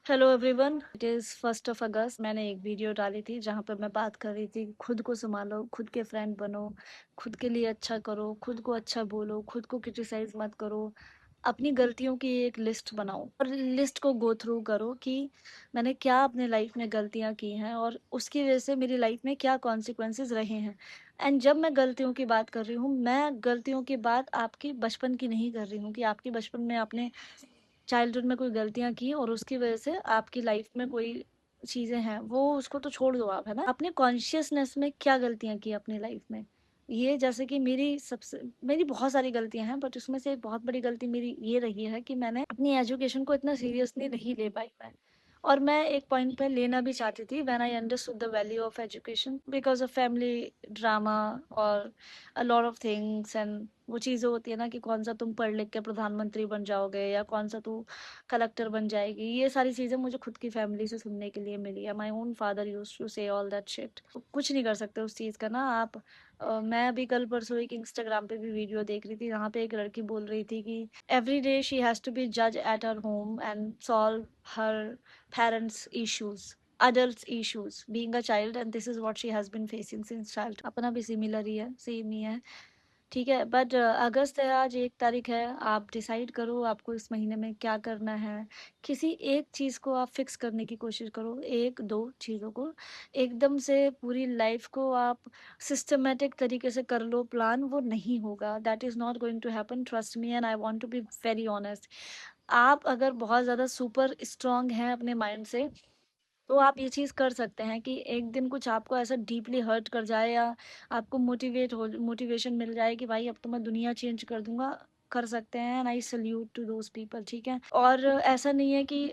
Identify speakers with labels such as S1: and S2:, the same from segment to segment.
S1: Hello everyone, it is 1 अगस्त। मैंने एक video डाली थी जहाँ पे मैं बात कर रही थी खुद को संभालो, खुद के फ्रेंड बनो, खुद के लिए अच्छा करो, खुद को अच्छा बोलो, खुद को क्रिटिसाइज मत करो, अपनी गलतियों की एक लिस्ट बनाओ और लिस्ट को गो थ्रू करो कि मैंने क्या अपने लाइफ में गलतियाँ की हैं और उसकी वजह से मेरी लाइफ में क्या कॉन्सिक्वेंसेस रहे हैं। एंड जब मैं गलतियों की बात कर रही हूँ, मैं गलतियों की बात आपकी बचपन की नहीं कर रही हूँ कि आपकी बचपन में आपने चाइल्डहुड में कोई गलतियाँ की और उसकी वजह से आपकी लाइफ में कोई चीज़ें हैं, वो उसको तो छोड़ दो आप, है ना? अपने कॉन्शियसनेस में क्या गलतियाँ की अपनी लाइफ में? ये जैसे कि मेरी बहुत सारी गलतियाँ हैं, बट उसमें से एक बहुत बड़ी गलती मेरी ये रही है कि मैंने अपनी एजुकेशन को इतना सीरियसली नहीं ले पाई मैं। और मैं एक पॉइंट पे लेना भी चाहती थी when I understood the value of education because of family drama और a lot of things. And वो चीज़ें होती है ना कि कौन सा तुम पढ़ लिख के प्रधानमंत्री बन जाओगे या कौन सा तू कलेक्टर बन जाएगी। ये सारी चीज़ें मुझे खुद की फैमिली से सुनने के लिए मिली है। My own father used to say all that shit. कुछ नहीं कर सकते उस चीज़ का ना आप। मैं अभी कल परसों एक इंस्टाग्राम पे भी वीडियो देख रही थी जहाँ पे एक लड़की बोल रही थी कि every day she has to be जज at her home and solve her parents issues, adults issues being a child, and this is what she has been facing since child। अपना भी सिमिलर ही है, सेम ही है। ठीक है, but अगस्त है, आज 1 तारीख है। आप डिसाइड करो आपको इस महीने में क्या करना है। किसी एक चीज़ को आप फिक्स करने की कोशिश करो, एक दो चीज़ों को। एकदम से पूरी लाइफ को आप सिस्टमेटिक तरीके से कर लो प्लान, वो नहीं होगा। That is not going to happen, trust me, and I want to be very honest. आप अगर बहुत ज़्यादा सुपर स्ट्रांग हैं अपने माइंड से, तो आप ये चीज़ कर सकते हैं कि एक दिन कुछ आपको ऐसा डीपली हर्ट कर जाए या आपको मोटिवेशन मिल जाए कि भाई अब तो मैं दुनिया चेंज कर दूंगा, कर सकते हैं। And I salute to those people, ठीक है। और ऐसा नहीं है कि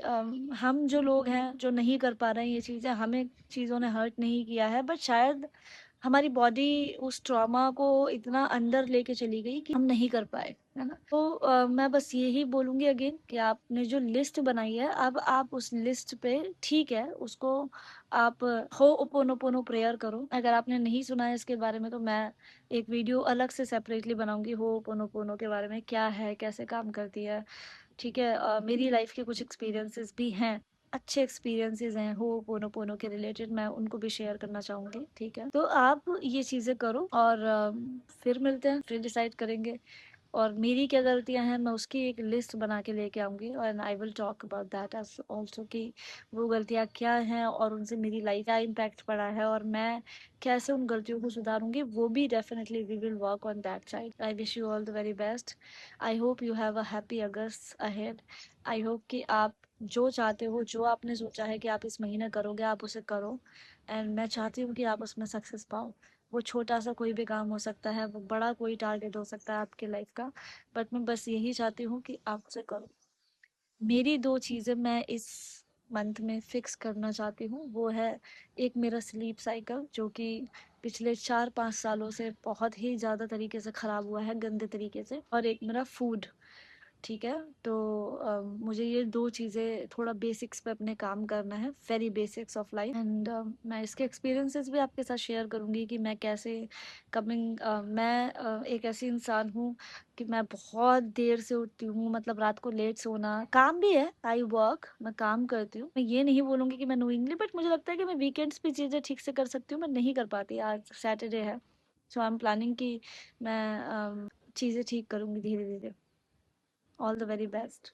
S1: हम जो लोग हैं जो नहीं कर पा रहे हैं ये चीज़ें, हमें चीज़ों ने हर्ट नहीं किया है, बट शायद हमारी बॉडी उस ट्रॉमा को इतना अंदर लेके चली गई कि हम नहीं कर पाए, है ना? तो मैं बस यही बोलूंगी अगेन कि आपने जो लिस्ट बनाई है, अब आप उस लिस्ट पे, ठीक है, उसको आप हो ओपोनोपोनो प्रेयर करो। अगर आपने नहीं सुना है इसके बारे में तो मैं एक वीडियो अलग से सेपरेटली बनाऊंगी हो ओपोनोपोनो के बारे में, क्या है, कैसे काम करती है। ठीक है, मेरी लाइफ के कुछ एक्सपीरियंसेस भी हैं, अच्छे एक्सपीरियंसेस हैं हो पोनो पोनो के रिलेटेड, मैं उनको भी शेयर करना चाहूंगी। ठीक है, तो आप ये चीज़ें करो और फिर मिलते हैं, फिर डिसाइड करेंगे। और मेरी क्या गलतियां हैं मैं उसकी एक लिस्ट बना के लेके आऊंगी और I will talk about that as also कि वो गलतियां क्या हैं और उनसे मेरी लाइफ क्या इम्पैक्ट पड़ा है और मैं कैसे उन गलतियों को सुधारूंगी। वो भी definitely we will work on that side. I wish you all the very best. I hope you have a happy August ahead. I hope कि आप जो चाहते हो, जो आपने सोचा है कि आप इस महीने करोगे, आप उसे करो। एंड मैं चाहती हूँ कि आप उसमें सक्सेस पाओ। वो छोटा सा कोई भी काम हो सकता है, वो बड़ा कोई टारगेट हो सकता है आपके लाइफ का, बट मैं बस यही चाहती हूँ कि आप उसे करो। मेरी 2 चीज़ें मैं इस मंथ में फिक्स करना चाहती हूँ, वो है एक मेरा स्लीप साइकिल जो कि पिछले 4-5 सालों से बहुत ही ज़्यादा तरीके से ख़राब हुआ है, गंदे तरीके से, और एक मेरा फूड। ठीक है, तो मुझे ये 2 चीज़ें थोड़ा बेसिक्स पे अपने काम करना है, very basics of life. And मैं इसके एक्सपीरियंसेस भी आपके साथ शेयर करूंगी कि मैं कैसे मैं एक ऐसी इंसान हूँ कि मैं बहुत देर से उठती हूँ, मतलब रात को लेट सोना, काम भी है, आई वर्क, मैं काम करती हूँ। मैं ये नहीं बोलूँगी कि मैं नोइंगली, बट मुझे लगता है कि मैं वीकेंड्स पे चीज़ें ठीक से कर सकती हूँ, मैं नहीं कर पाती। आज सैटरडे है, सो आई एम प्लानिंग कि मैं चीज़ें ठीक करूँगी धीरे धीरे। All the very best.